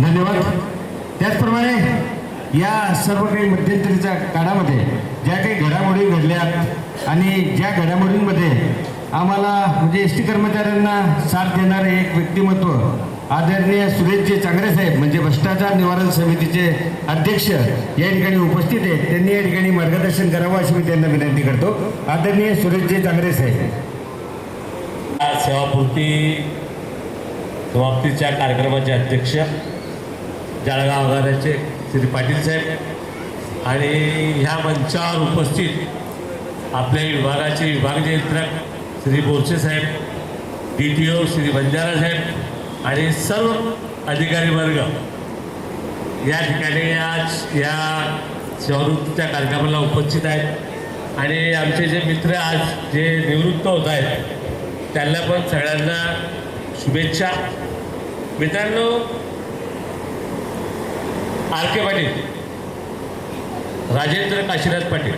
धन्यवाद. त्याचप्रमाणे या सर्व काही मध्यंतरीच्या काळामध्ये ज्या काही घडामोडी घडल्या आणि ज्या घडामोडींमध्ये आम्हाला म्हणजे एस टी कर्मचाऱ्यांना साथ देणारे एक व्यक्तिमत्व आदरणीय सुरेशजी चांगरे साहेब म्हणजे भ्रष्टाचार निवारण समितीचे अध्यक्ष या ठिकाणी उपस्थित आहेत. त्यांनी या ठिकाणी मार्गदर्शन करावं अशी मी त्यांना विनंती करतो. आदरणीय सुरेशजी चांगरे साहेब. सेवापूर्ती समाप्तीच्या कार्यक्रमाचे अध्यक्ष जळगाव आगाराचे श्री पाटील साहेब आणि ह्या मंचावर उपस्थित आपल्या विभागाचे विभागीय यंत्रक श्री बोरसे साहेब, DTO श्री बंजारा साहेब आणि सर्व अधिकारी वर्ग या ठिकाणी आज या सेवानिवृत्तीच्या कार्यक्रमाला उपस्थित आहेत. आणि आमचे जे मित्र आज जे निवृत्त होत आहेत त्यांना पण सगळ्यांना शुभेच्छा. मित्रांनो, RK पाटील, राजेंद्र काशीनाथ पाटील,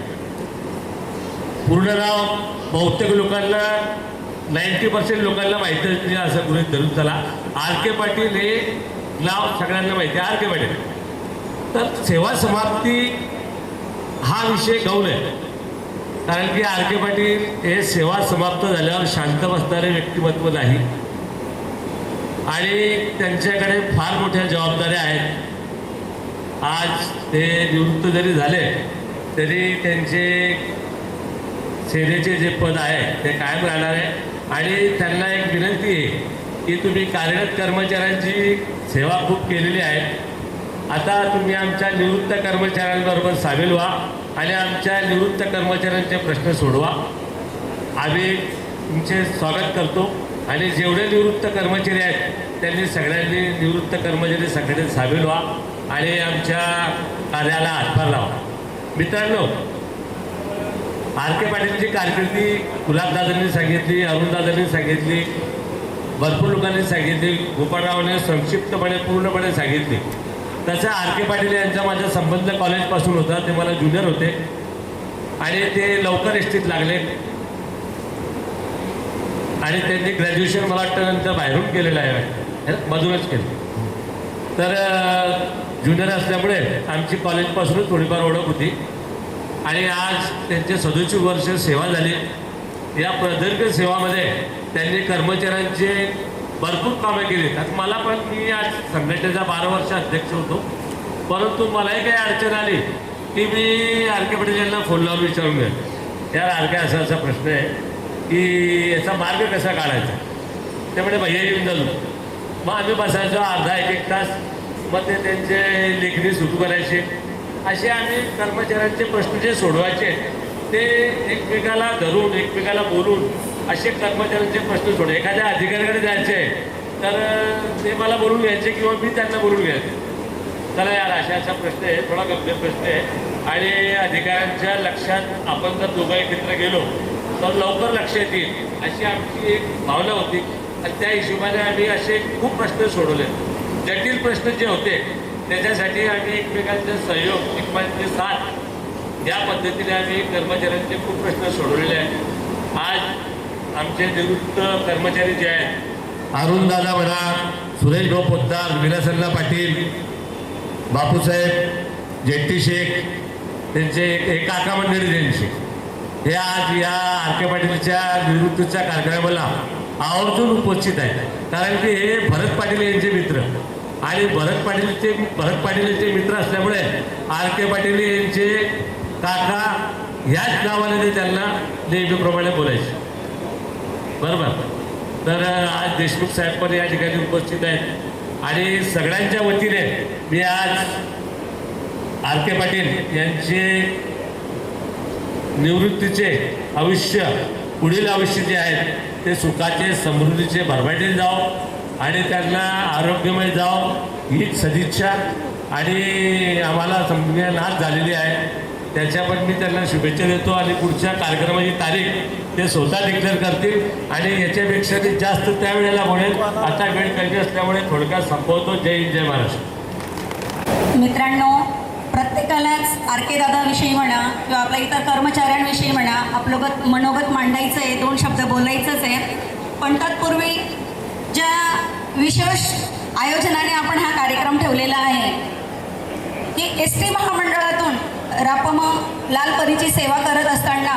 पूर्ण नाव बहुतेक लोकांना 90% लोकांना माहीतच नाही असं गृहीत धरून चला. RK पाटील हे नाव सगळ्यांना माहिती आहे. RK पाटील तर सेवा समाप्ती हा विषय गौण आहे, कारण की RK पाटील हे सेवा समाप्त झाल्यावर शांत बसणारे व्यक्तिमत्व नाही आणि त्यांच्याकडे फार मोठ्या जबाबदाऱ्या आहेत. आज ते निवृत्त जरी झाले तरी त्यांचे सेनेचे जे पद आहे ते कायम राहणार आहे. आणि त्यांना एक विनंती आहे की तुम्ही कार्यरत कर्मचाऱ्यांची सेवा खूप केलेली आहे, आता तुम्ही आमच्या निवृत्त कर्मचाऱ्यांबरोबर सामील व्हा आणि आमच्या निवृत्त कर्मचाऱ्यांचे प्रश्न सोडवा. आम्ही तुमचे स्वागत करतो आणि जेवढे निवृत्त कर्मचारी आहेत त्यांनी सगळ्यांनी निवृत्त कर्मचारी संघटनेत सामील व्हा आणि आमच्या कार्याला हातभार लावा. मित्रांनो, RK पाटीलची कारकिर्दी गुलाबदादांनी सांगितली, अरुणदादांनी सांगितली, भरपूर लोकांनी सांगितली, गोपाळरावने संक्षिप्तपणे पूर्णपणे सांगितली. तसं RK पाटील यांचा माझा संबंध कॉलेजपासून होता. ते मला ज्युनियर होते आणि ते लवकर एसटीत लागले आणि त्यांनी ग्रॅज्युएशन मला वाटतं नंतर बाहेरून केलेलं आहे, मधूनच केलं. तर ज्युनियर असल्यामुळे आमची कॉलेजपासूनच थोडीफार ओळख होती आणि आज त्यांचे 27 वर्ष सेवा झाली. या प्रदीर्घ सेवामध्ये त्यांनी कर्मचाऱ्यांचे भरपूर कामं केली. आता मला पण, मी आज संघटनेचा 12 वर्ष अध्यक्ष होतो, परंतु मलाही काही अडचण आली की मी RK पाटील यांना फोन लावून विचारून घ्या, यार RK असा प्रश्न आहे की याचा मार्ग कसा काढायचा. त्यामुळे भैया येऊन जातो. मग आम्ही बसायचो अर्धा एक तास, मग ते त्यांचे लेखणी सुरू करायचे. असे आम्ही कर्मचाऱ्यांचे प्रश्न जे सोडवायचे ते एकमेकाला धरून एकमेकाला बोलून असे कर्मचाऱ्यांचे प्रश्न सोडवे. एखाद्या अधिकाऱ्याकडे जायचे तर ते मला बोलून घ्यायचे किंवा मी त्यांना बोलून घ्यायचे, चला यार अशा प्रश्न आहे, थोडा गंभीर प्रश्न आहे आणि अधिकाऱ्यांच्या लक्षात आपण जर दोघं एकत्र गेलो तर लवकर लक्ष येतील अशी आमची एक भावना होती. आणि त्या हिशोबाने आम्ही असे खूप प्रश्न सोडवले. जटिल प्रश्न जे होते त्याच्यासाठी आम्ही एकमेकांचा सहयोग, एकमेकांची साथ या पद्धतीने आम्ही कर्मचाऱ्यांचे खूप प्रश्न सोडवलेले आहेत. आज आमचे निवृत्त कर्मचारी जे आहेत, अरुणदादा म्हणा, सुरेश भाऊ पोद्दार, विलासअण्णा पाटील, बापूसाहेब, जेट्टी शेख, त्यांचे एक काका मंडळी त्यांची, हे आज या RK पाटीलच्या निवृत्तीच्या कार्यक्रमाला आवर्जून उपस्थित आहेत. कारण की हे भरत पाटील यांचे मित्र आणि भरत पाटील यांचे मित्र असल्यामुळे RK पाटील यांचे काका ह्याच नावाने ते त्यांना नेहमीप्रमाणे बोलायचे, बरोबर. तर आज देशमुख साहेब पण या ठिकाणी उपस्थित आहेत आणि सगळ्यांच्या वतीने मी आज RK पाटील यांचे निवृत्तीचे आयुष्य, पुढील आयुष्य जे आहेत ते सुखाचे, समृद्धीचे, भरभराटीत जावं आणि त्यांना आरोग्यमय जावं हीच सदिच्छा आणि आम्हाला संज्ञानाथ झालेली आहे. त्याच्या पण मी त्यांना शुभेच्छा देतो आणि पुढच्या कार्यक्रमाची तारीख ते स्वतः डिक्लेअर करतील आणि याच्यापेक्षा ते जास्त त्यावेळेला म्हणेल. आता वेळ कमी असल्यामुळे थोडक्यात संपवतो. जय हिंद, जय महाराष्ट्र. मित्रांनो, प्रत्येकालाच RK दादाविषयी म्हणा किंवा आपल्या इतर कर्मचाऱ्यांविषयी म्हणा आपलं मनोगत मांडायचं आहे, 2 शब्द बोलायचंच आहे. पण तत्पूर्वी ज्या विशेष आयोजनाने आपण हा कार्यक्रम ठेवलेला एस टी महामंडळातून रापम लालपरीची सेवा करत असताना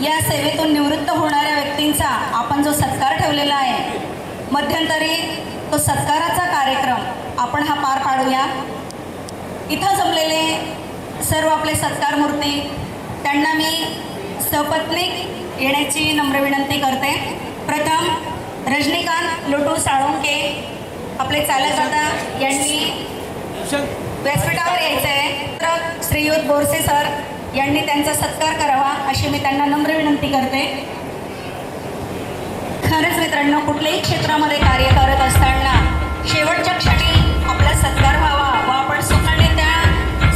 या सेवेतून निवृत्त होणाऱ्या व्यक्तींचा आपण जो सत्कार ठेवलेला आहे, मध्यंतरी तो सत्काराचा कार्यक्रम आपण हा पार पाडूया. इथं जमलेले सर्व आपले सत्कार मूर्ती त्यांना मी सपत्नीक येण्याची नम्र विनंती करते. प्रथम रजनीकांत लोटू साळुंके आपले चालक दादा यांनी व्यासपीठावर यायचं आहे. तर श्रीयुत बोरसे सर यांनी त्यांचा सत्कार करावा अशी मी त्यांना नम्र विनंती करते. खरंच मित्रांनो, कुठल्याही क्षेत्रामध्ये कार्य करत असताना शेवटच्या क्षणी आपला सत्कार व्हावा व आपण सुखाने त्या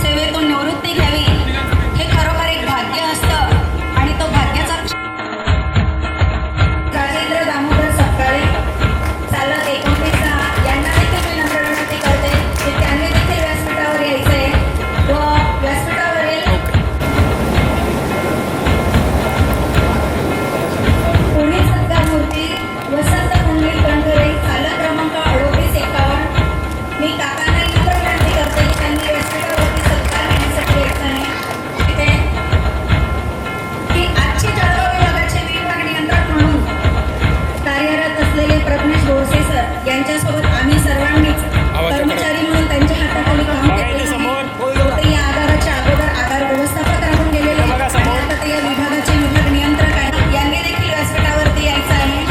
सेवेतून निवृत्ती घ्यावी, हे खरोखर एक भाग्य असतं आणि तो भाग्याचा राजेंद्र दामोदर सपकाळे चालक 29 यांना देखील मी नम्र विनंती करते की त्यांनी देखील व्यासपीठावर यायचं आहे व व्यासपीठावरील पुणे सत्कार मूर्ती वसंत कुंडली कणखरे चालक क्रमांक 3851. मी काकांना नम्र विनंती करते की त्यांनी व्यासपीठावरती सत्कार घेण्यासाठी यायचं आहे. तिथे की आजची जळगाव विभागाचे विभाग नियंत्रक म्हणून कार्यरत असलेले प्रज्ञेश बोरसे सर यांच्यासोबत आम्ही सर्वांनीच कर्मचारी म्हणून त्यांच्या हाताखाली काम केले. ते या आगाराच्या अगोदर आगार व्यवस्थापक राहून गेलेले आणि आता ते या विभागाचे विभाग नियंत्रक आहेत. यांनी देखील व्यासपीठावरती यायचं आहे.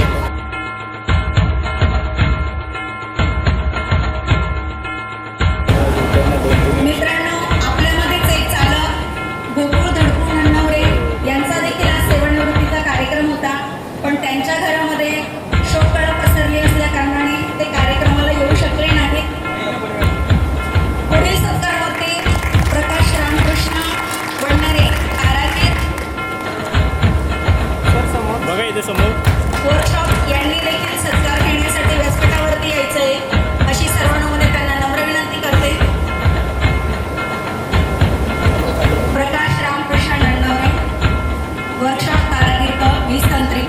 मित्रांनो, आपल्यामध्येच एक चालक गोकुळ धडकू नन्नवरे यांचा देखील आज सेवानिवृत्तीचा कार्यक्रम होता, पण त्यांच्या घरामध्ये शोककळा पसरली असल्या कारणाने ते कार्यक्रमाला येऊ शकले नाहीत. पुढील सत्कारवरती प्रकाश रामकृष्ण वडणारे कारागीर बघा इथे समोर वर्कशॉप यांनी देखील सत्कार घेण्यासाठी व्यासपीठावरती यायचं आहे अशी सर्वांमध्ये त्यांना नम्र विनंती करते. प्रकाश रामकृष्ण नन्नवरे वर्कशॉप कारागीर 20 तंत्री.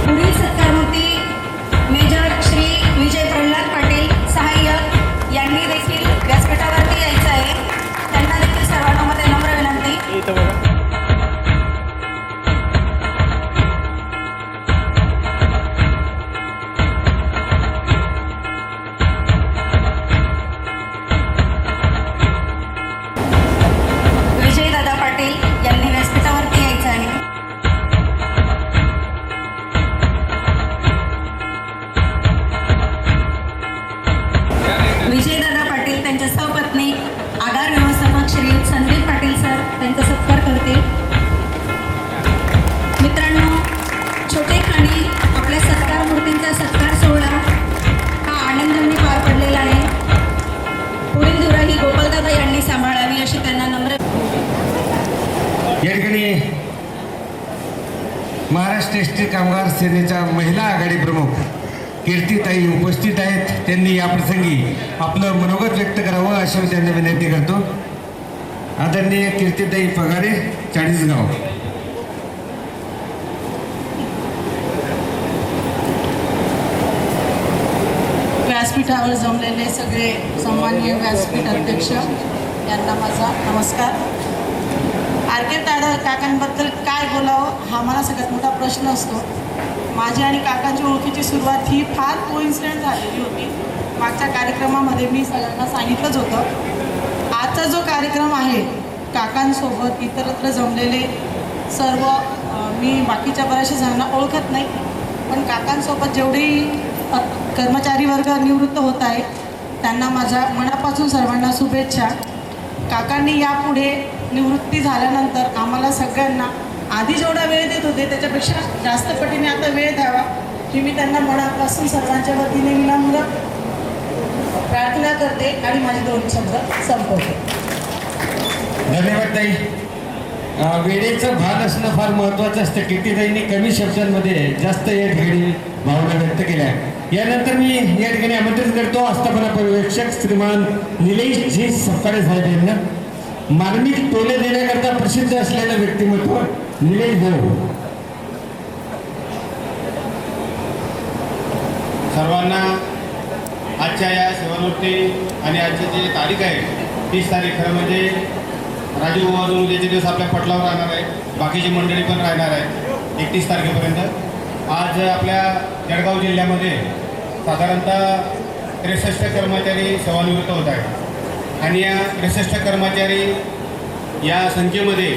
पुढील सत्कारमूर्ती मेजर श्री विजय प्रल्हाद पाटील सहाय्यक यांनी देखील व्यासपीठावरती यायचं आहे. त्यांना देखील सर्वांमध्ये नम्र विनंती. इथं बघा विजयदादा पाटील यांनी व्यासपीठावरती यायचं आहे. विजयदादा पाटील त्यांच्या सपत्नी आगार व्यवस्थापक श्रीयुत संदीप पाटील सर त्यांचा सत्कार करतील. मित्रांनो, छोटे खाणी आपल्या सत्कार मूर्तींचा सत्कार सोहळा हा आनंदाने पार पडलेला आहे. पुढील धुरा ही गोपालदादा यांनी सांभाळावी अशी त्यांना नम्र. या ठिकाणी महाराष्ट्र एस टी कामगार सेनेच्या महिला आघाडी प्रमुख कीर्तीताई उपस्थित आहेत. त्यांनी या प्रसंगी आपलं मनोगत व्यक्त करावं अशी मी त्यांना विनंती करतो. आदरणीय कीर्तीताई पगारे, चाळीसगाव. व्यासपीठावर जमलेले सगळे सन्माननीय व्यासपीठ अध्यक्ष यांना माझा नमस्कार. आरके दादा काकांबद्दल काय बोलावं हा मला सगळ्यात मोठा प्रश्न असतो. माझी आणि काकांची ओळखीची सुरुवात ही फार कोइन्सिडेंट झालेली होती. मागच्या कार्यक्रमामध्ये मी सगळ्यांना सांगितलंच होतं. आजचा जो कार्यक्रम आहे काकांसोबत इतरत्र जमलेले सर्व मी बाकीच्या बऱ्याचशा जणांना ओळखत नाही, पण काकांसोबत जेवढी कर्मचारी वर्ग निवृत्त होत आहे त्यांना माझ्या मनापासून सर्वांना शुभेच्छा. काकांनी यापुढे निवृत्ती झाल्यानंतर आम्हाला सगळ्यांना आधी जेवढा वेळ देत होते त्याच्यापेक्षा जास्त पटीने आता वेळ द्यावा ही मी त्यांना मनापासून सर्वांच्या वतीने विनम्र प्रार्थना करते आणि माझे 2 शब्द संपवते. धन्यवाद ताई. वेळेचं भान असणं फार महत्त्वाचं असतं. कीर्तीताईंनी कमी शब्दांमध्ये जास्त या ठिकाणी भावना व्यक्त केल्या. यानंतर मी या ठिकाणी आमंत्रित करतो आस्थापना पर्यवेक्षक श्रीमान निलेश जी सपकाळे साहेब यांना. मार्मिक टोले देण्याकरता प्रसिद्ध असलेलं व्यक्तिमत्व निलेश भाऊ. सर्वांना आजच्या या सेवानिवृत्ती आणि आजची जी तारीख आहे 30 तारीख, खरं म्हणजे राजू भाऊ अजून उद्याचे दिवस आपल्या पटलावर राहणार आहे, बाकीची मंडळी पण राहणार आहे 31 तारखेपर्यंत. आज आपल्या जळगाव जिल्ह्यामध्ये साधारणतः 63 कर्मचारी सेवानिवृत्त होत आहेत आणि या 63 कर्मचारी या संख्येमध्ये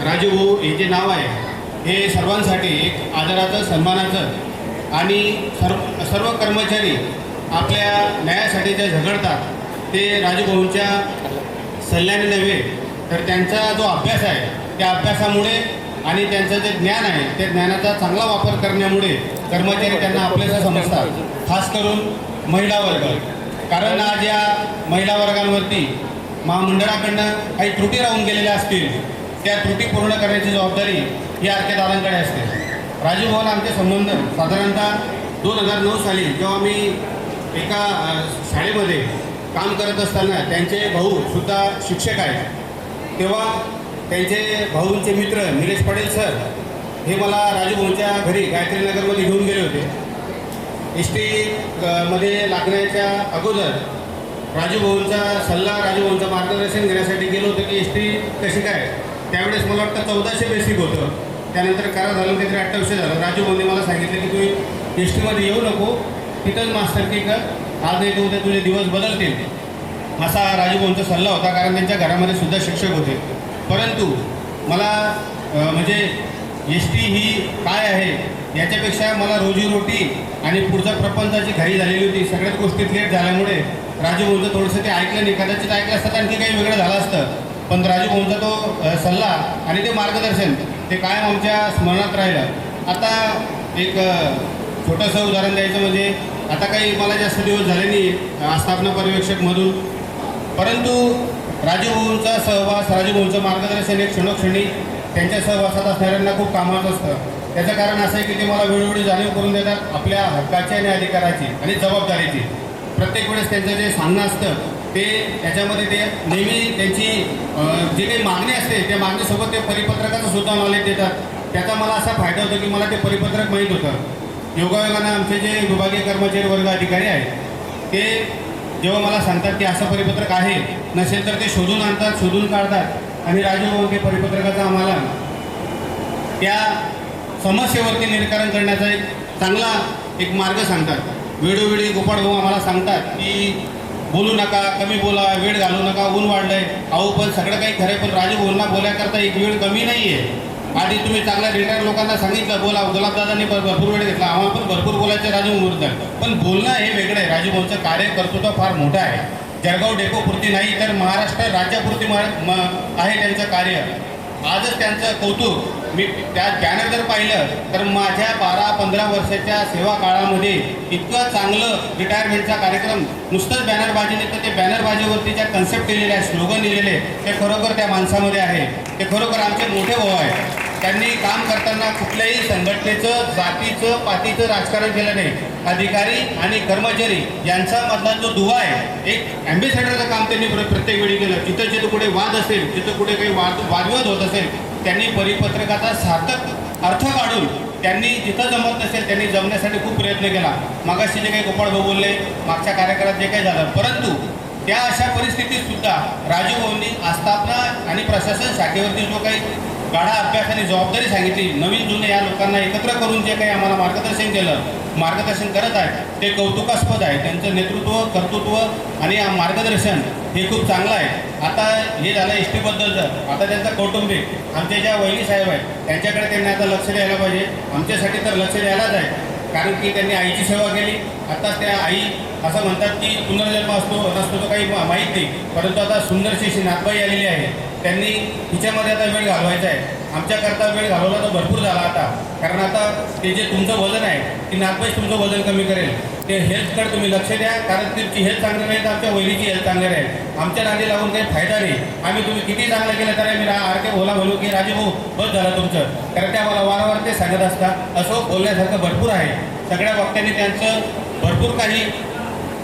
राजू भाऊ हे जे नाव आहे हे सर्वांसाठी एक आदराचं, सन्मानाचं आणि सर्व कर्मचारी आपल्या न्यायासाठी जे झगडतात ते राजूभाऊंच्या सल्ल्याने नव्हे तर त्यांचा जो अभ्यास आहे त्या अभ्यासामुळे आणि त्यांचं जे ज्ञान आहे त्या ज्ञानाचा चांगला वापर करण्यामुळे कर्मचारी त्यांना आपलेसं समजतात, खास करून महिला वर्ग. कारण आज या महिला वर्गांवरती महामंडळाकडनं काही त्रुटी राहून गेलेल्या असतील, त्या त्रुटी पूर्ण करण्याची जबाबदारी ही दादांकडे असते. राजू भाऊला आमचे संबंध साधारणतः 2009 साली जेव्हा मी एका शाळेमध्ये काम करत असताना त्यांचे भाऊसुद्धा शिक्षक आहेत, तेव्हा त्यांचे भाऊंचे मित्र निलेश पटेल सर हे मला राजू भाऊंच्या घरी गायत्रीनगरमध्ये घेऊन गेले होते. ST मध्ये लागण्याच्या अगोदर राजू भाऊंचा सल्ला, राजू भाऊंचं मार्गदर्शन घेण्यासाठी गेलो होतो की ST कशी काय. त्यावेळेस मला वाटतं 1400 बेसिक होतं, त्यानंतर करा झालं काहीतरी 2800 झालं. राजू भाऊंनी मला सांगितलं की तू ST मध्ये येऊ नको, तिथंच मास्टरकी कर, आज नाही तर उद्या तुझे दिवस बदलतील, असा राजू भाऊंचा सल्ला होता. कारण त्यांच्या घरामध्ये सुद्धा शिक्षक होते. परंतु मला म्हणजे ST ही काय आहे याच्यापेक्षा मला रोजीरोटी आणि पुढच्या प्रपंचाची घाई झालेली होती. सगळ्याच गोष्टीत लेट झाल्यामुळे राजू भाऊंचं थोडंसं ते ऐकलं नाही. कदाचित ऐकलं असतं तर आणखी काही वेगळं झालं असतं, पण राजू भाऊंचा तो सल्ला आणि ते मार्गदर्शन ते कायम आमच्या स्मरणात राहिलं. आता एक छोटंसं उदाहरण द्यायचं म्हणजे आता काही मला जास्त दिवस झाले नाही आस्थापना पर्यवेक्षकमधून, परंतु राजू भाऊंचा सहवास, राजू भाऊंचं मार्गदर्शन एक क्षणोक्षणी त्यांच्या सहवासात असणाऱ्यांना खूप कामाचं असतं. त्याचं कारण असं आहे की ते मला वेळोवेळी जाणीव करून देतात आपल्या हक्काची आणि अधिकाराची आणि जबाबदारीची. प्रत्येक वेळेस त्यांचं जे सांगणं असतं ते त्याच्यामध्ये ते नेहमी त्यांची जी काही मागणी असते त्या मागणीसोबत ते परिपत्रकाचं सुद्धा नॉलेज देतात. त्याचा मला असा फायदा होतो की मला ते परिपत्रक माहीत होतं. योगायोगानं आमचे जे विभागीय कर्मचारी वर्ग अधिकारी आहेत ते जेव्हा मला सांगतात की असं परिपत्रक आहे, नसेल तर ते शोधून आणतात, शोधून काढतात आणि राजू भाऊ ते परिपत्रकाचं आम्हाला त्या समस्येवरती निराकरण करण्याचा एक चांगला एक मार्ग सांगतात. वेळोवेळी गोपाळ भाऊ आम्हाला सांगतात की बोलू नका, कमी बोला, वेळ घालू नका, ऊन वाढलंय. अहो पण सगळं काही खरं आहे, पण राजू भाऊंना बोलायकरता एक वेळ कमी नाही आहे. आधी तुम्ही चांगल्या रिटायर लोकांना सांगितलं बोला, गुलाबदादांनी भरपूर वेळ घेतला, आम्हाला पण भरपूर बोलायचं राजू भाऊंबद्दल, पण बोलणं हे वेगळं आहे. राजू भाऊंचं कार्य कर्तृत्व फार मोठं आहे. जळगाव डेपोपुरती नाही तर महाराष्ट्र राज्यापुरती आहे त्यांचं कार्य. आजच त्यांचं कौतुक मी त्या बॅनर जर पाहिलं तर माझ्या 12-15 वर्षाच्या सेवा काळामध्ये इतकं चांगलं रिटायरमेंटचा कार्यक्रम नुसतंच बॅनरबाजीने तर ते बॅनरबाजीवरती ज्या कन्सेप्ट दिलेले आहे, स्लोगन दिलेले ते खरोखर त्या माणसामध्ये आहे. ते खरोखर आमचे मोठे भाऊ आहे. त्यांनी काम करताना कुठल्याही संघटनेचं, जातीचं, पातीचं राजकारण केलं नाही. अधिकारी आणि कर्मचारी यांचा मधला जो दुवा आहे, एक ॲम्बेसेडरचं काम त्यांनी प्रत्येक वेळी केलं. जिथं जिथं कुठे वाद असेल, जिथं कुठे काही वादविवाद होत असेल, त्यांनी परिपत्रकाचा सार्थक अर्थ काढून त्यांनी जिथं जमत नसेल त्यांनी जमण्यासाठी खूप प्रयत्न केला. मागाशी जे काही गोपाळ भाऊ बोलले, मागच्या कार्यक्रमात जे काही झालं, परंतु त्या अशा परिस्थितीत सुद्धा राजू भाऊंनी आस्थापना आणि प्रशासन शाखेवरती जो काही गाढा अभ्यास आणि जबाबदारी सांगितली, नवीन जुने या लोकांना एकत्र करून जे काही आम्हाला मार्गदर्शन करत आहे ते कौतुकास्पद आहे. त्यांचं नेतृत्व, कर्तृत्व आणि मार्गदर्शन हे खूप चांगलं आहे. आता हे झालं ST बद्दलचं. आता त्यांचा कौटुंबिक आमच्या ज्या वहिनी साहेब आहेत त्यांच्याकडे त्यांनी आता लक्ष द्यायला पाहिजे. आमच्यासाठी तर लक्ष द्यायलाच आहे, कारण की त्यांनी आईची सेवा केली. आताच त्या आई असं म्हणतात की पुनर्जन्म असतो नसतो तो काही माहीत नाही, परंतु आता सुंदरशी अशी नातबाई आलेली आहे. त्यांनी तिच्यामध्ये आता वेळ घालवायचा आहे. आमच्याकरता वेळ घालवला तर भरपूर झाला आता, कारण आता ते जे तुमचं वजन आहे ती नातबाईच तुमचं वजन कमी करेल. ते हेल्थकडे तुम्ही लक्ष द्या, कारण तुमची हेल्थ चांगली नाही तर आमच्या वहिनीची हेल्थ चांगली राहील. आमच्या नादी लागून काही फायदा नाही. आम्ही तुम्ही किती चांगलं केलं तर आम्ही आरके बोला म्हणू की राजू भाऊ बस झालं तुमचं, कारण त्या मला वारंवार ते सांगत असतात. असं बोलण्यासारखं भरपूर आहे. सगळ्या वक्त्यांनी त्यांचं भरपूर काही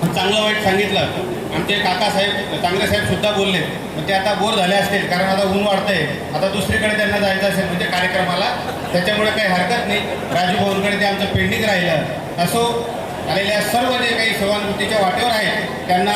चांगलं वाईट सांगितलं. आमचे काकासाहेब चांगले साहेबसुद्धा बोलले, पण ते आता बोर झाले असतील, कारण आता ऊन वाढतंय, आता दुसरीकडे त्यांना जायचं असेल म्हणजे कार्यक्रमाला, त्याच्यामुळे काही हरकत नाही. राजू भाऊंकडे ते आमचं पेंडिंग राहिलं. असो, आलेल्या सर्व जे काही सेवानिवृत्तीच्या वाटेवर आहेत त्यांना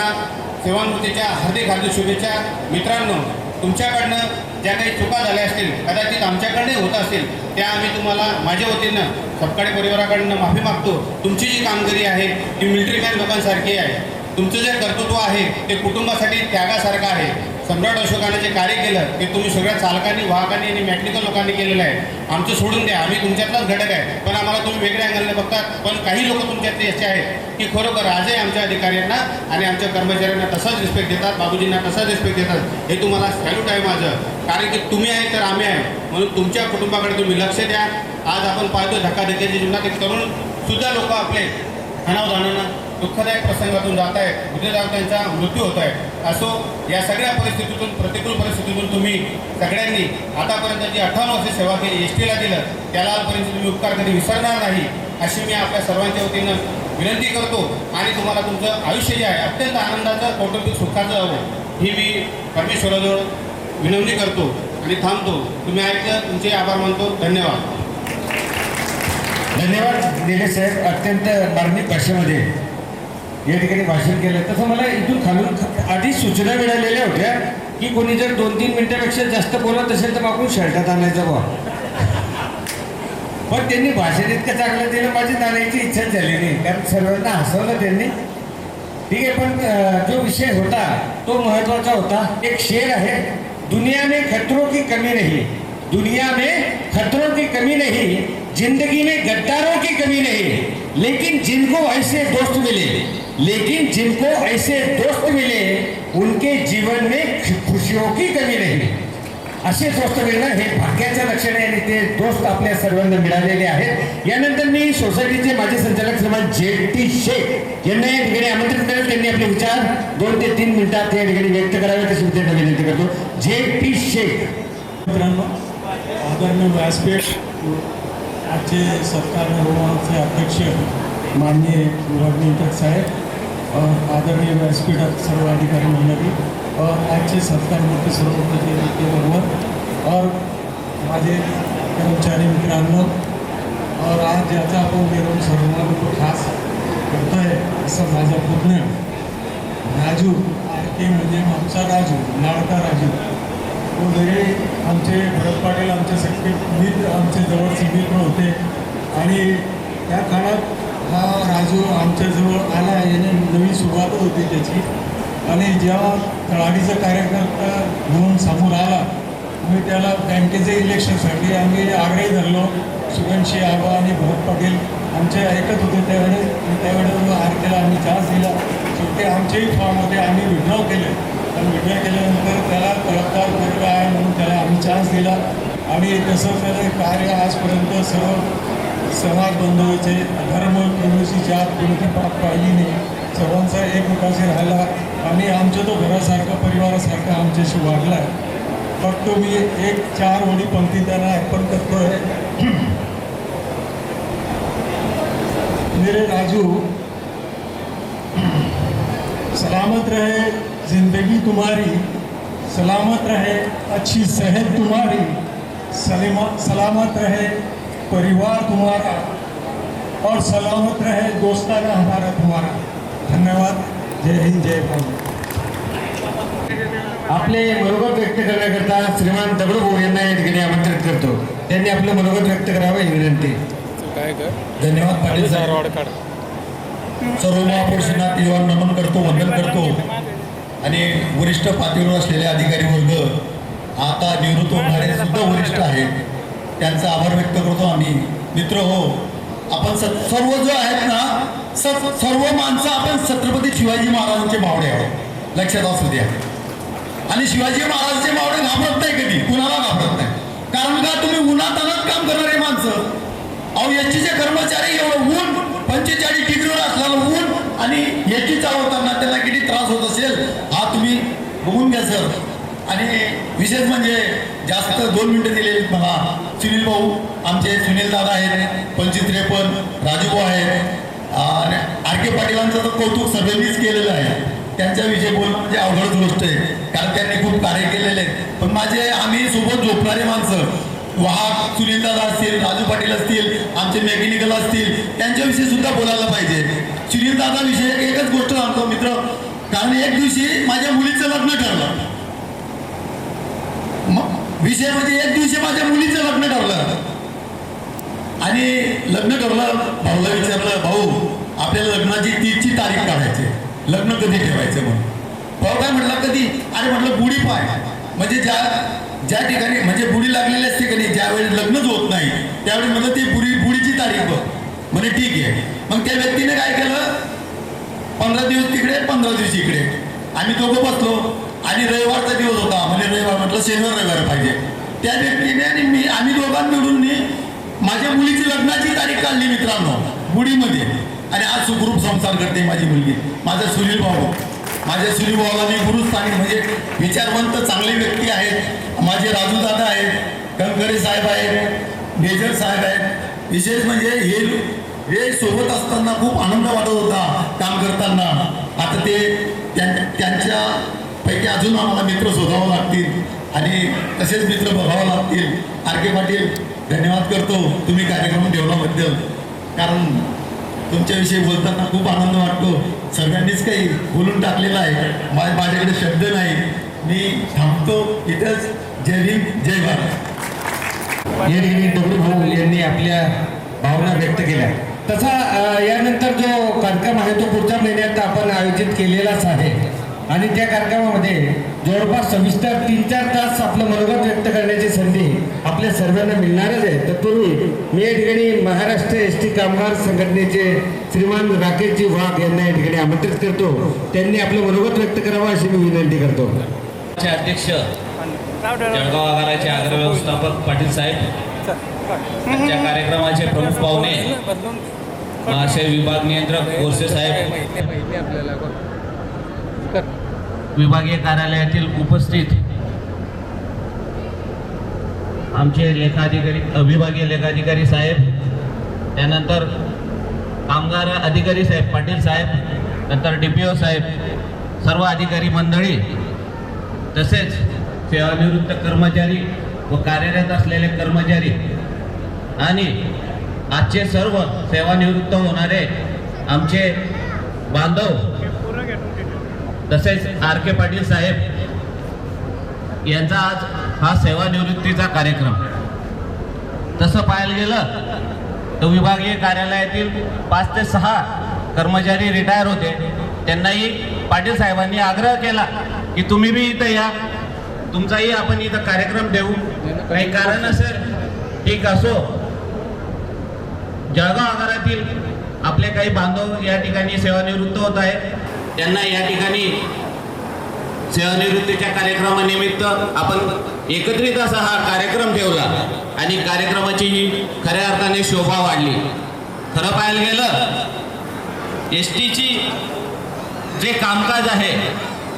सेवानिवृत्तीच्या हार्दिक शुभेच्छा. मित्रांनो, तुमच्याकडनं ज्या काही चुका झाल्या असतील, कदाचित आमच्याकडे होत असतील, त्या आम्ही तुम्हाला माझ्या वतीनं सपकाळे परिवाराकडनं माफी मागतो. तुमची जी कामगिरी आहे ती मिलिटरीमॅन लोकांसारखी आहे. तुमचं जे कर्तृत्व आहे ते कुटुंबासाठी त्यागासारखं आहे. सम्राट अशोकाने जे कार्य केलं ते तुम्ही सगळ्या चालकांनी, वाहकांनी आणि मेकॅनिकल लोकांनी केलेलं आहे. आमचं सोडून द्या, आम्ही तुमच्यातलाच घटक आहे, पण आम्हाला तुम्ही वेगळ्या अँगलने बघतात. पण काही लोक तुमच्यातले असे आहेत की खरोखर आजही आमच्या अधिकाऱ्यांना आणि आमच्या कर्मचाऱ्यांना तसाच रिस्पेक्ट देतात, बाबूजींना तसाच रिस्पेक्ट देतात. हे तुम्हाला सॅल्यूट आहे माझं, कारण की तुम्ही आहे तर आम्ही आहे. म्हणून तुमच्या कुटुंबाकडे तुम्ही लक्ष द्या. आज आपण पाहतो धक्काधक्कीच्या जीवनात एक तरुण सुद्धा लोक आपले अनावधानानं दुःखदायक प्रसंगातून जात आहेत, हृदयदाब त्यांचा मृत्यू होत आहे. असो, या सगळ्या परिस्थितीतून, प्रतिकूल परिस्थितीतून तुम्ही सगळ्यांनी आतापर्यंत जी 58 वर्षे सेवा केली, एस टीला दिलं, त्याला आजपर्यंत तुम्ही उपकार कधी विसरणार नाही अशी मी आपल्या सर्वांच्या वतीनं विनंती करतो. आणि तुम्हाला तुमचं आयुष्य जे आहे अत्यंत आनंदाचं, कौटुंबिक सुखाचं हवं ही मी परमेश्वराजवळ विनंती करतो आणि थांबतो. तुम्ही ऐकलं, तुमचे आभार मानतो. धन्यवाद. धन्यवाद निलेश साहेब. अत्यंत मार्मिक भाषेमध्ये या ठिकाणी भाषण केलं. तसं मला इथून खालून आधी सूचना मिळालेल्या होत्या की कोणी जर 2-3 मिनिटापेक्षा जास्त बोलत असेल तर मागून शर्टात आणायचं बा. पण त्यांनी भाषण इतकं चांगलं दिलं, माझी जाण्याची इच्छाच झाली नाही, कारण सर्वांना हसवलं त्यांनी. ठीक आहे, पण जो विषय होता तो महत्त्वाचा होता. एक शेर आहे, दुनिया में खतरों की कमी नहीं, दुनिया में खतरों की कमी नहीं, जिंदगी में गद्दारों की कमी नहीं, लेकिन जिनको ऐसे दोस्त मिले उनके जीवन में खुशियों की कमी नहीं. असे दोस्त मिळणं हे भाग्याचं लक्षण आहे आणि ते दोस्त आपल्या सर्वांना मिळालेले आहेत. यानंतर मी सोसायटीचे माजी संचालक श्रीमान JT शेख यांना या ठिकाणी आमंत्रित करेल. त्यांनी आपले विचार 2 ते 3 मिनिटात या ठिकाणी व्यक्त करावे तशी त्यांना विनंती करतो. JT शेख. मित्रांनो, आदरणीय व्यासपीठ, आजचे सत्कार निर्वहणाचे अध्यक्ष माननीय विभागनियंत्रक साहेब, आदरणीय व्यासपीठात सर्व अधिकारी मंडळी, आजचे सत्कारमूर्ती सर्व बरोबर और माझे कर्मचारी मित्रांनो, और आज ज्याचा आपण निर्वहन सर्व खास करतो आहे असं माझा पुतण्या राजू ते म्हणजे आमचा राजू, लाडका राजू. तो घरी आमचे भरत पाटील आमचे सगळे मित्र, आमचे जवळचे मित्र होते आणि त्या काळात हा राजू आमच्याजवळ आला. याने नवी सुरुवात होती त्याची, आणि जेव्हा तळाडीचा कार्यकर्ता म्हणून समोर आला, मी त्याला बँकेच्या इलेक्शनसाठी आम्ही आग्रही धरलो. सुगनशी आबा आणि भरत पाटील आमचे ऐकत होते त्यावेळेस आरकेला आम्ही चान्स दिला. शेवटी आमचेही फॉर्म होते, आम्ही विड्रॉ केले. आणि विड्रॉ केल्यानंतर त्याला तळपदार पोरगा आहे म्हणून त्याला आम्ही चान्स दिला. आणि तसं त्याचं कार्य आजपर्यंत सर्व समाज बांधवाचे धर्म कोणाची जात कोणती पाप पाहिली नाही, सर्वांचा एकमेकाशी राहिला आणि आमच्या तो घरासारखा परिवारासारखा आमच्याशी वाढला आहे. फक्त मी 1-4 ओळी पंक्ती त्यांना अर्पण करतो आहे. मेरे राजू, सलामत रहे जिंदगी तुम्हारी, सलामत रहे अच्छी सेहत तुम्हारी, सलामत रहे परिवार तुम्हारा और सलामत रहे दोस्ताना हमारा तुम्हारा. धन्यवाद. जय हिंद, जय भारत. आपले मनोगत व्यक्त करण्याकरता श्रीमान दगडू यांना या ठिकाणी आमंत्रित करतो. त्यांनी आपलं मनोगत व्यक्त करावं ही विनंती. धन्यवाद पाटील साहेब. सर्व महापुरुषांना दिवाण नमन करतो, वंदन करतो. आणि वरिष्ठ पातळीवर असलेले अधिकारी वर्ग, आता निवृत्त होणारे सुद्धा वरिष्ठ आहेत, त्यांचा आभार व्यक्त करतो आम्ही. मित्र हो, आपण सर्व जो आहेत ना, सर्व माणसं आपण छत्रपती शिवाजी महाराजांचे मावळे आहोत, लक्षात असू द्या. आणि शिवाजी महाराजांचे मावळे घाबरत नाही, कधी कुणाला घाबरत नाही. कारण का, तुम्ही उन्हातानात काम करणारे माणसं. अहो, एसटीचे कर्मचारी एवढं ऊन, 45 डिग्रीवर असलेलं ऊन आणि एसटी चालवताना त्यांना किती त्रास होत असेल हा तुम्ही बघून घ्या सर. आणि विशेष म्हणजे जास्त 2 मिनिटं दिलेली मला सुनील भाऊ, आमचे सुनील दादा आहेत, 2553 राजूभाऊ आहेत, आणि RK पाटीलांचं तर कौतुक सर्वांनीच केलेलं आहे. त्यांच्याविषयी बोलणं म्हणजे अवघड गोष्ट आहे, कारण त्यांनी खूप कार्य केलेले आहेत. पण आम्ही सोबत झोपणारे माणसं, वाहक सुनीलदादा असतील, राजू पाटील असतील, आमचे मेकॅनिकल असतील, त्यांच्याविषयी सुद्धा बोलायला पाहिजे. सुनीलदादाविषयी एकच गोष्ट सांगतो मित्र, कारण एक दिवशी माझ्या मुलीचं लग्न ठरलं. विषय म्हणजे एक दिवशी माझ्या मुलीचं लग्न ठरलं आणि लग्न ठरलं. भाऊला विचारलं, भाऊ आपल्याला लग्नाची 30ची तारीख काढायची, लग्न कधी ठेवायचं म्हणून. भाऊ काय म्हटलं, कधी? अरे म्हटलं बुडी पाय, म्हणजे ज्या ठिकाणी म्हणजे बुडी लागलेली असते की नाही, ज्यावेळी लग्नच होत नाही त्यावेळी म्हटलं ती बुडीची तारीख बघ. म्हणजे ठीक आहे. मग त्या व्यक्तीने काय केलं, 15 दिवस तिकडे 15 दिवस इकडे. आम्ही दोघं बसलो आणि रविवारचा दिवस होता, म्हणजे रविवार म्हटलं शनिवार रविवार पाहिजे. त्या व्यक्तीने आणि आम्ही दोघांनी मिळून माझ्या मुलीची लग्नाची तारीख काढली मित्रांनो बुडीमध्ये. आणि आज सुखरूप संसार करते माझी मुलगी. माझा सुनील भाऊ, माझ्या सुनील भाऊला मी गुरुस्थानी, म्हणजे विचारवंत चांगले व्यक्ती आहेत. माझे राजू दादा आहेत, कंकरे साहेब आहेत, मेजर साहेब आहेत. विशेष म्हणजे हे सोबत असताना खूप आनंद वाटत होता काम करताना. आता ते त्यांच्यापैकी अजून आम्हाला मित्र शोधावं लागतील आणि तसेच मित्र बघावं लागतील. आर.के. पाटील धन्यवाद करतो तुम्ही कार्यक्रम ठेवल्याबद्दल, कारण तुमच्याविषयी बोलताना खूप आनंद वाटतो. सगळ्यांनीच काही बोलून टाकलेलं आहे, माझ्याकडे शब्द नाही. मी थांबतो इथंच. जय भीम, जय भारत. या ठिकाणी दगडू भाऊ यांनी आपल्या भावना व्यक्त केल्या. तसा यानंतर जो कार्यक्रम आहे तो पुढच्या महिन्यात आपण आयोजित केलेलाच आहे आणि त्या कार्यक्रमामध्ये जवळपास सविस्तर 3-4 तास आपलं मनोगत व्यक्त करण्याची संधी आपल्या सर्वांना मिळणारच आहे. तत्पूर्वी मी या ठिकाणी महाराष्ट्र एस.टी. कामगार संघटनेचे श्रीमान राकेशजी वाघ यांना या ठिकाणी आमंत्रित करतो. त्यांनी आपलं मनोगत व्यक्त करावं अशी मी विनंती करतो. अध्यक्ष जळगाव आगाराचे अग्रव्यवस्थापक पाटील साहेब, आजच्या कार्यक्रमाचे प्रमुख पाहुणे महाशय विभाग नियंत्रक गोरसे साहेब, विभागीय कार्यालयातील उपस्थित आमचे विभागीय लेखाधिकारी साहेब, त्यानंतर कामगार अधिकारी साहेब पाटील साहेब, नंतर DPO साहेब, सर्व अधिकारी मंडळी, तसेच सेवानिवृत्त कर्मचारी व कार्यरत असलेले कर्मचारी आणि आजचे सर्व सेवानिवृत्त होणारे आमचे बांधव, तसेच R.के. पाटील साहेब यांचा आज हा सेवानिवृत्तीचा कार्यक्रम. तसं पाहायला गेलं तर विभागीय कार्यालयातील 5 ते 6 कर्मचारी रिटायर होते. त्यांनाही पाटील साहेबांनी आग्रह केला की तुम्ही बी इथं या, तुमचाही आपण इथं कार्यक्रम ठेवू. काही कारण असेल ठीक असो, जळगाव आगारातील आपले काही बांधव या ठिकाणी सेवानिवृत्त होत आहेत. त्यांना या ठिकाणी सेवानिवृत्तीच्या कार्यक्रमानिमित्त आपण एकत्रित असा हा कार्यक्रम ठेवला आणि कार्यक्रमाची ही खऱ्या अर्थाने शोभा वाढली. खरं पाहायला गेलं एसटीची जे कामकाज आहे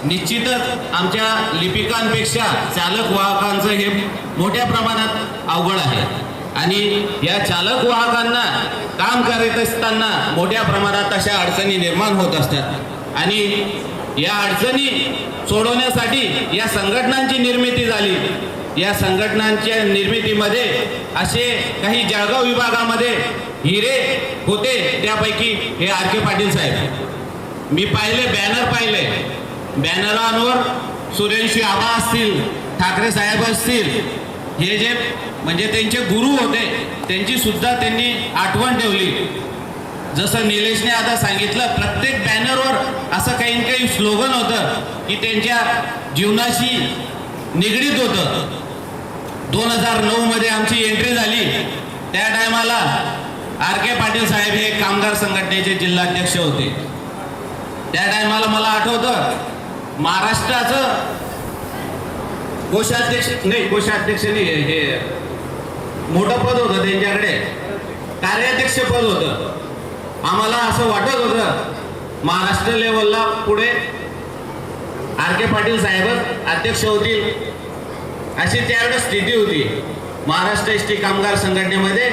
निश्चितच आमच्या लिपिकांपेक्षा चालक वाहकांचं हे मोठ्या प्रमाणात अवघड आहे आणि या चालक वाहकांना काम करत असताना मोठ्या प्रमाणात अशा अडचणी निर्माण होत असतात आणि या अडचणी सोडवण्यासाठी या संघटनांची निर्मिती झाली. या संघटनांच्या निर्मितीमध्ये असे काही जळगाव विभागामध्ये हिरे होते, त्यापैकी हे R.के. पाटील साहेब. मी बॅनर पाहिले, बॅनरांवर सुरेश आबा असतील, ठाकरे साहेब असतील, हे जे म्हणजे त्यांचे गुरु होते त्यांची सुद्धा त्यांनी आठवण ठेवली. जसं निलेशने आता सांगितलं, प्रत्येक बॅनरवर असं काही स्लोगन होतं की त्यांच्या जीवनाशी निगडीत होतं. 2009 मध्ये आमची एंट्री झाली, त्या टायमाला R.के. पाटील साहेब हे कामगार संघटनेचे जिल्हाध्यक्ष होते. त्या टायमाला मला आठवतं महाराष्ट्राचं कोषाध्यक्ष नाही, हे मोठं पद होतं त्यांच्याकडे, कार्याध्यक्ष पद होतं. आम्हाला असं वाटत होतं महाराष्ट्र लेवलला पुढे R.के. पाटील साहेबच अध्यक्ष होतील, अशी त्यावेळेस स्थिती होती. महाराष्ट्र एस.टी. कामगार संघटनेमध्ये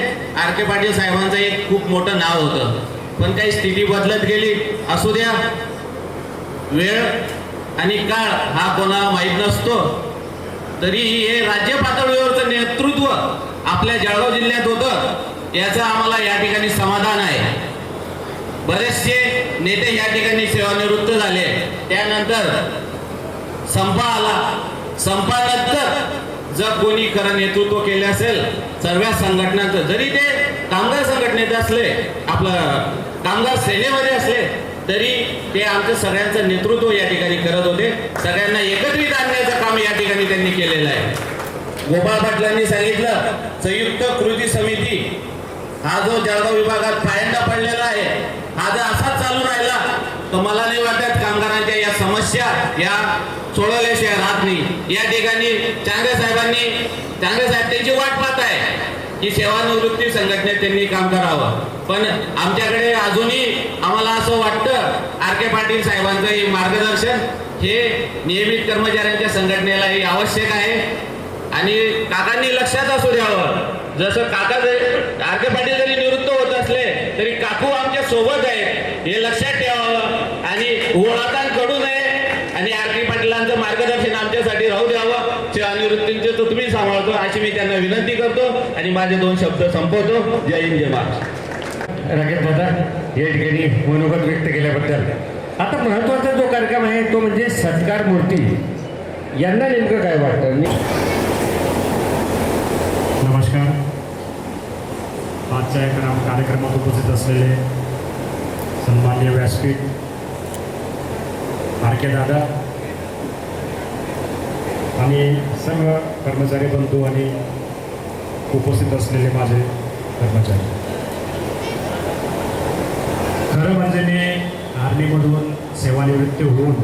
R.के. पाटील साहेबांचं एक खूप मोठं नाव होतं. पण काही स्थिती बदलत गेली. असू द्या, वेळ आणि काळ हा कोणाला माहीत नसतो. तरीही हे राज्य पातळीवरचं नेतृत्व आपल्या जळगाव जिल्ह्यात होतं याचं आम्हाला या ठिकाणी समाधान आहे. बरेचसे नेते या ठिकाणी सेवानिवृत्त झाले. त्यानंतर संप आला. संपानंतर जर कोणी खरं नेतृत्व केले असेल सर्व संघटनांचं, जरी ते कामगार संघटनेत असले, आपलं कामगार सेनेमध्ये असले, तरी ते आमचं सगळ्यांचं नेतृत्व या ठिकाणी करत होते. सगळ्यांना एकत्रित आणण्याचं काम या ठिकाणी त्यांनी केलेलं आहे. गोपाळ पाटलांनी सांगितलं संयुक्त कृती समिती हा जो जळगाव विभागात पायंडा पडलेला आहे, हा जर असाच चालू राहिला तर मला नाही वाटत कामगारांच्या या समस्या या सोडवल्याशिवाय राहत नाही. या ठिकाणी चांगले साहेब त्यांची वाट पाहत आहे की सेवानिवृत्ती संघटनेत त्यांनी काम करावं. पण आमच्याकडे अजूनही आम्हाला असं वाटतं आर.के. पाटील साहेबांचं हे मार्गदर्शन हे नियमित कर्मचाऱ्यांच्या संघटनेलाही आवश्यक आहे. आणि काकांनी लक्षात असू द्यावं, जसं काका आर.के. पाटील जरी निवृत्त होत असले तरी काकू आमच्या सोबत आहेत हे लक्षात ठेवावं आणि ओळखान कडू नये. आणि आर.के. पाटीलांचं मार्गदर्शन आमच्यासाठी राहू द्यावं. सेवानिवृत्तींचे तर तुम्ही सांभाळतो अशी मी त्यांना विनंती करतो आणि माझे 2 शब्द संपवतो. जय हिंद जय महाराष्ट्र. राकेश दादा या ठिकाणी मनोगत व्यक्त केल्याबद्दल. आता महत्त्वाचा जो कार्यक्रम आहे तो म्हणजे सत्कार मूर्ती. यांना नेमकं काय वाटतं? नमस्कार. आजच्या एका कार्यक्रमात उपस्थित असलेले सन्माननीय व्यासपीठ आर.के. दादा आणि सर्व कर्मचारी बंधू आणि उपस्थित असलेले माझे कर्मचारी. खरं म्हणजे मी आर्मीमधून सेवानिवृत्त होऊन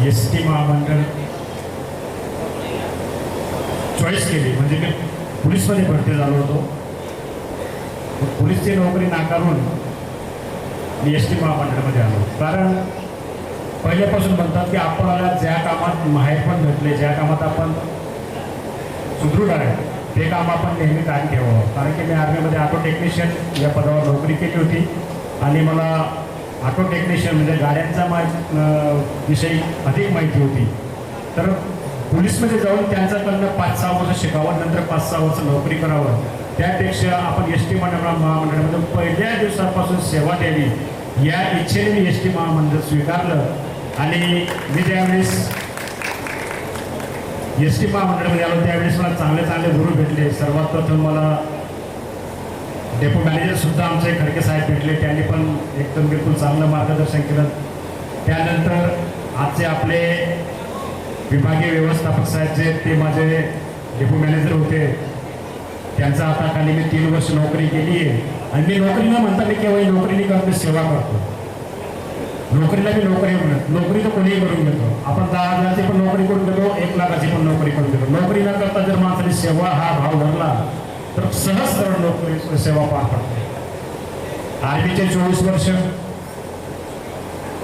एस.टी. महामंडळ चॉईस केली. म्हणजे मी पोलीसमध्ये भरती झालो होतो. पोलीसची नोकरी नाकारून मी एस.टी. महामंडळामध्ये आलो. कारण पहिल्यापासून म्हणतात की आपल्याला ज्या कामात माहेर पण भेटले, ज्या कामात आपण सुदृढ आहे ते काम आपण नेहमी कायम ठेवावं. कारण की मी आर्मीमध्ये ऑटो टेक्निशियन या पदावर नोकरी केली होती आणि मला ऑटो टेक्निशियन म्हणजे गाड्यांचा विषयी अधिक माहिती होती. तर पोलीसमध्ये जाऊन त्यांच्याकडनं 5-6 वर्ष शिकावं, नंतर 5-6 वर्ष नोकरी करावं, त्यापेक्षा आपण एस.टी. महामंडळामध्ये पहिल्या दिवसापासून सेवा द्यावी या इच्छेने मी एस.टी. महामंडळ स्वीकारलं. आणि मी ज्यावेळेस एस.टी. महामंडळामध्ये आलो त्यावेळेस मला चांगले चांगले गुरु भेटले. सर्वात प्रथम मला डेपो मॅनेजरसुद्धा आमचे खडके साहेब भेटले. त्यांनी पण एकदम बिलकुल चांगलं मार्गदर्शन केलं. त्यानंतर आजचे आपले विभागीय व्यवस्थापक साहेब जे ते माझे डेपो मॅनेजर होते, त्यांचा आता खाली मी 3 वर्ष नोकरी केली आहे. आणि मी नोकरी न म्हणता मी केव्हा नोकरीने करत मी सेवा करतो. नोकरीला मी नोकरी तर कोणीही करून घेतो. आपण 10,000ची पण नोकरी करून घेतो, 1 लाखाची पण नोकरी करून घेतो. नोकरी न करता जर माणसाने सेवा हा भाव धरला तर सहज सरळ नोकरी सेवा पार पडते. आर्मीचे 24 वर्ष,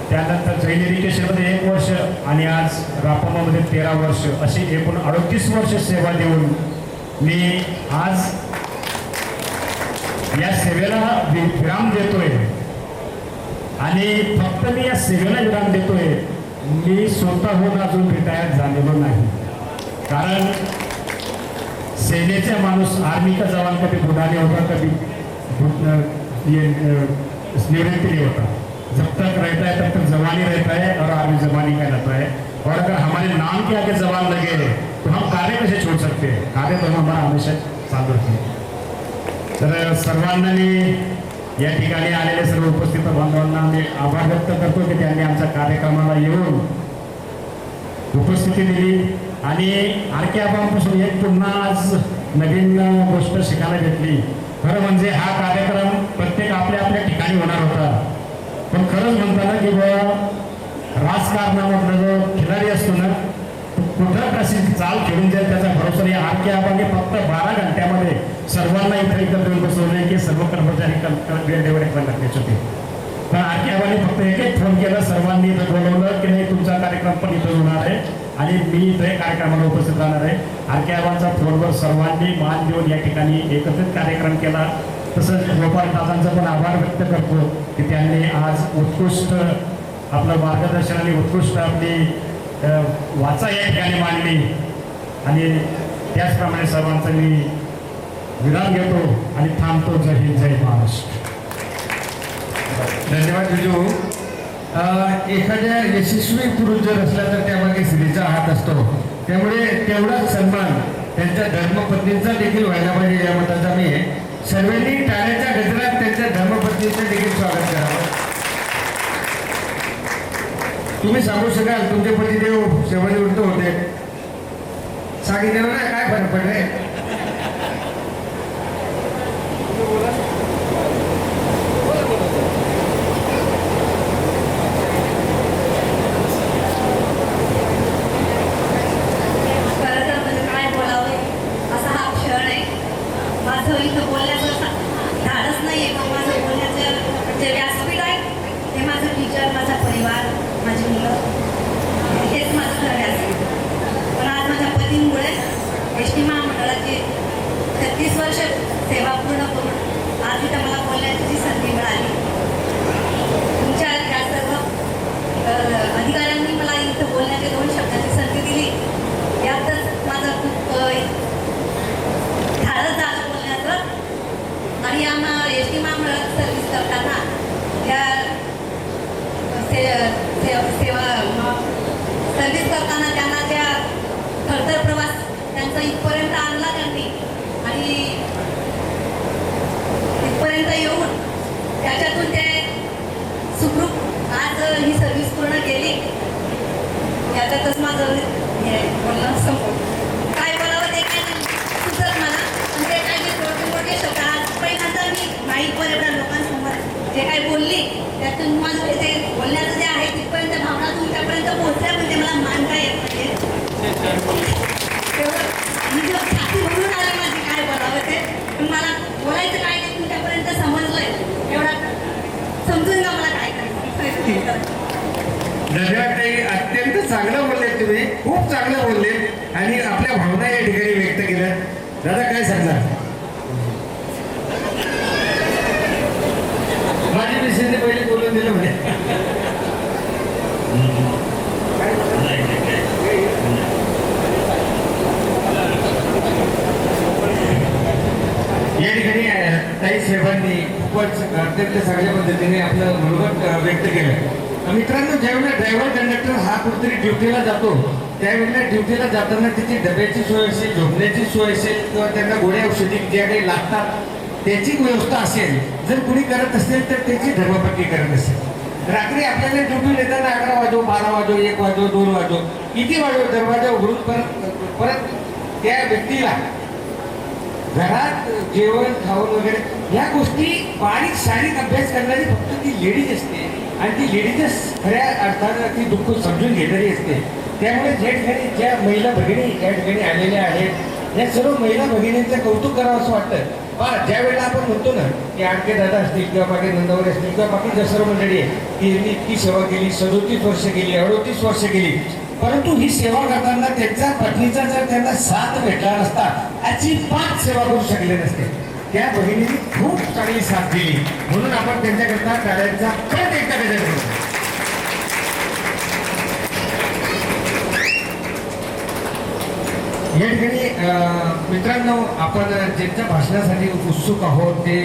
त्यानंतर जैन इरिगेशनमध्ये 1 वर्ष आणि आज रापमामध्ये 13 वर्ष, अशी एकूण 38 वर्ष सेवा देऊन मी आज या सेवेला विराम देतोय. आणि फक्त मी या सेवेला विराम देतोय, मी स्वतःहून अजून रिटायर झालेलो नाही. कारण सेनेचा माणूस, आर्मी का जवान कभी बुढ़ा नहीं होता, कभी निवृत्ति नहीं होता. जब तक रहता है तब तक जवानी रहता है और आर्मी जवानी कहलाता है. और अगर हमारे नाम के आगे जवान लगे तो हम कार्य कैसे छोड़ सकते हैं? कार्य तो हमारा हमेशा चालू रखें. तर सर्वांना मी या ठिकाणी आलेल्या सर्व उपस्थित बांधवांना मी आभार व्यक्त करतो की त्यांनी आमच्या कार्यक्रमाला येऊन उपस्थिती दिली. आणि आर.के. आबांपासून एक पुन्हा आज नवीन गोष्ट शिकायला भेटली. खरं म्हणजे हा कार्यक्रम प्रत्येक आपल्या आपल्या ठिकाणी होणार होता. पण खरंच म्हणताना की राजकारणामधला जो खिलाडी असतो ना, कुठं कशी चाल खेळून जाईल त्याचा भरोसा नाही. आर.के. आबांनी फक्त 12 घंट्यामध्ये सर्वांना इथे एकत्र येऊन बसवले की सर्व कर्मचारी वेळेवर लागण्याचे होते. पण आर.के. आबांनी फक्त एक फोन केला, सर्वांनी इथं बोलवलं की नाही तुमचा कार्यक्रम पण इथं होणार आहे आणि मी इथे कार्यक्रमाला उपस्थित राहणार आहे. आर.के. आबांचा फोनवर सर्वांनी मान देऊन या ठिकाणी एकत्रित कार्यक्रम केला. तसंच गोपाळ दादांचा पण आभार व्यक्त करतो की त्यांनी आज उत्कृष्ट आपलं मार्गदर्शन आणि उत्कृष्ट आपली वाचा या ठिकाणी मांडली. आणि त्याचप्रमाणे सर्वांचा मी विराम घेतो आणि थांबतो. जय हिंद, जय महाराष्ट्र. धन्यवाद विजू. एखाद्या यशस्वी पुरुष जर असला तर त्यामागे स्त्रीचा हात असतो. त्यामुळे तेवढाच सन्मान त्यांच्या धर्मपत्नींचा देखील व्हायला पाहिजे या मताचा मी आहे. सर्वांनी टाळ्याच्या गजरात त्यांच्या धर्मपत्नीचं देखील स्वागत करावं. तुम्ही सांगू शकाल तुमचे पतिदेव सेवानिवृत्त होते, सांगितलं ना काय फरक पडले. खरं तर म्हणजे काय बोलावे असा हा क्षण आहे. माझं इथं बोलण्याचं धाडच नाही आहे, पण माझं बोलण्याचं जे व्यासपीठ आहे ते माझं टीचर, माझा परिवार, माझी मुलं, हेच माझं खरं व्यासपीठ. पण आज माझ्या पतींमुळे एस टी महामंडळाची 36 वर्ष सेवा पूर्ण करून आज इथं मला बोलण्याची जी संधी मिळाली. तुमच्या या सर्व अधिकाऱ्यांनी मला इथं बोलण्याच्या 2 शब्दाची संधी दिली. यातच माझं खूप धाडस झालं बोलण्याचं. आणि आम्हा एस टी महामंडळात सर्व्हिस करताना या सेवा सर्व्हिस करताना त्यांना त्या खडतर प्रवास त्यांचा इथपर्यंत आणला त्यांनी आणि इथपर्यंत येऊन त्याच्यातून ते सुखरूप आज ही सर्व्हिस पूर्ण केली. याच्यातच माझं हे बोलणं संपलं. काय बोलावं ते काय सुचत मला. पण ते काय मी मोठे शब्द आज पहिल्यांदा मी माईकवर एवढ्या लोकांसमोर जे काही बोलली त्यातून माझं ते बोलण्याचं जे आहे तिथपर्यंत भावना तुमच्यापर्यंत पोहोचल्या म्हणजे मला मानता येत नाही. तेवढं म्हणजे छाती भरून आलं माझी काय बोलावं ते. पण मला बोलायचं काय ते तुमच्यापर्यंत समजलंय. एवढा समजून जा मला काय करायचं. धन्यवाद ताई. अत्यंत चांगलं बोलले तुम्ही, खूप चांगलं बोलले आणि आपल्या भावना या ठिकाणी व्यक्त केल्या. दादा काय सांगणार. माझी मिसेसने पहिले बोलून दिलं म्हणे. या ठिकाणी ताई साहेबांनी खूपच अत्यंत चांगल्या पद्धतीने आपलं मनोगत व्यक्त केलं. मित्रांनो, ज्यावेळेला ड्रायव्हर कंडक्टर हा कुठेतरी ड्युटीला जातो त्यावेळेला ड्युटीला जाताना त्याची डब्याची सोय असेल, झोपण्याची सोय असेल किंवा त्यांना गोळ्या औषधी ज्या काही लागतात त्याची व्यवस्था असेल जर कुणी करत असेल तर त्याची धर्मपत्नी करत असेल. रात्री आपल्याला ड्युटी येताना 11 वाजो, 12 वाजो, 1 वाजो, 2 वाजो, किती वाजो दरवाजा उघडून परत त्या व्यक्तीला घरात जेवण खावण वगैरे ह्या गोष्टी बारीक सारीक अभ्यास करणारी फक्त ती लेडीज असते आणि ती लेडीजच खऱ्या अर्थानं ती दुःख समजून घेणारी असते. त्यामुळे ज्या ठिकाणी ज्या महिला भगिनी या ठिकाणी आलेल्या आहेत या सर्व महिला भगिनींचं कौतुक करावं असं वाटतं. पण ज्या वेळेला आपण म्हणतो ना की आडके दादा असतील किंवा बाकी नंदावरे असतील किंवा बाकी ज्या सर्व मंडळी आहे की यांनी इतकी सेवा केली, 37 वर्ष केली, 38 वर्ष केली, परंतु ही सेवा करताना त्यांचा पत्नीचा जर त्यांना साथ भेटला नसता अजिबात सेवा करू शकले नसते. त्या भगिनींनी खूप चांगली साथ दिली म्हणून आपण त्यांच्याकरता टाळ्यांचा परत एकदा गजर करतो. या ठिकाणी मित्रांनो, आपण ज्यांच्या भाषणासाठी उत्सुक आहोत ते